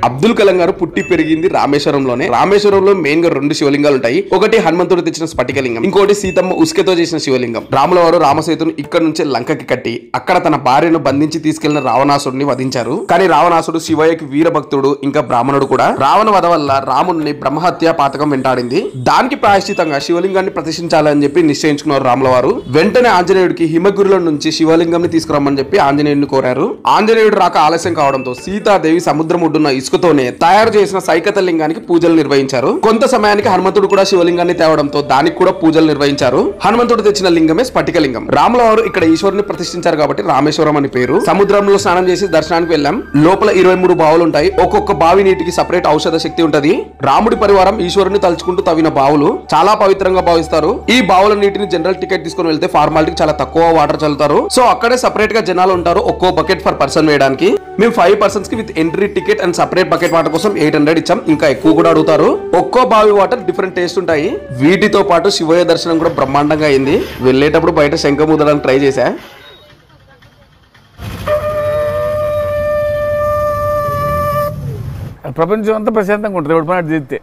అబ్దుల్ కలాం గారు పుట్టి పెరిగింది రామేశ్వరంలోనే. రామేశ్వరంలో మెయిన్ గా 2 శివలింగాలు ఉంటాయి. ఒకటి హనుమంతుడు తెచ్చిన స్ఫటికలింగం, ఇంకోటి సీతమ్మ ఉసుకతో చేసిన శివలింగం. రాముల వారు రామసేతును ఇక్కడ నుంచి లంకకి కట్టి అక్కడ తన భార్యను బంధించి తీసుకెళ్లిన రావణాసుడిని వధించారు. కానీ రావణాసుడు శివయ్యకి వీరభక్తుడు, ఇంకా బ్రాహ్మణుడు కూడా. రావణ వధ వల్ల రాముడిని బ్రహ్మహత్య పాతకం వెంటాడింది. దానికి ప్రాయశ్చితంగా శివలింగాన్ని ప్రతిష్ఠించాలని చెప్పి నిశ్చయించుకున్నారు రాముల వారు. వెంటనే ఆంజనేయుడికి హిమగిరిలో నుంచి శివలింగం తీసుకురమ్మని చెప్పి ఆంజనేయుడిని కోరారు. ఆంజనేయుడు రాక ఆలస్యం కావడంతో సీతాదేవి సముద్రం ఒడ్డున్న ఇసుకతోనే తయారు చేసిన సైకత లింగానికి పూజలు నిర్వహించారు. కొంత సమయానికి హనుమంతుడు కూడా శివలింగాన్ని తేవడంతో దానికి కూడా పూజలు నిర్వహించారు. హనుమంతుడు తెచ్చిన లింగమే స్ఫటికలింగం. రాముల వారు ఇక్కడ ఈశ్వరుని ప్రతిష్ఠించారు కాబట్టి రామేశ్వరం అని పేరు. సముద్రంలో స్నానం చేసి దర్శనానికి వెళ్ళాం. లోపల 23 బావులు ఉంటాయి. ఒక్కొక్క బావి నీటికి సపరేట్ ఔషధ శక్తి ఉంటది. రాముడి పరివారం ఈశ్వరుని తలుచుకుంటూ తవ్విన బావులు చాలా పవిత్రంగా భావిస్తారు. ఈ బావుల నీటిని జనరల్ టికెట్ తీసుకుని వెళ్తే ఫార్మాలిటీకి చాలా తక్కువ వాటర్ చల్లుతారు. సో అక్కడే సపరేట్ గా జనాలు ఉంటారు. ఒక్కో బకెట్ పర్ పర్సన్ వేయడానికి. మేము 5 పర్సన్స్ కి with entry ticket and separate bucket water కోసం 800 ఇచ్చాం. ఇంకా ఎక్కువ కూడా అడుగుతారు. ఒక్కో బావి వాటర్ డిఫరెంట్ టేస్ట్ ఉంటాయి. వీటితో పాటు శివయ్య దర్శనం కూడా బ్రహ్మాండంగా అయింది. వెళ్ళేటప్పుడు బయట శంఖం ఊదడానికి ట్రై చేశా. ప్రపంచం అంతా ప్రశాంతంగా ఉంటుంది.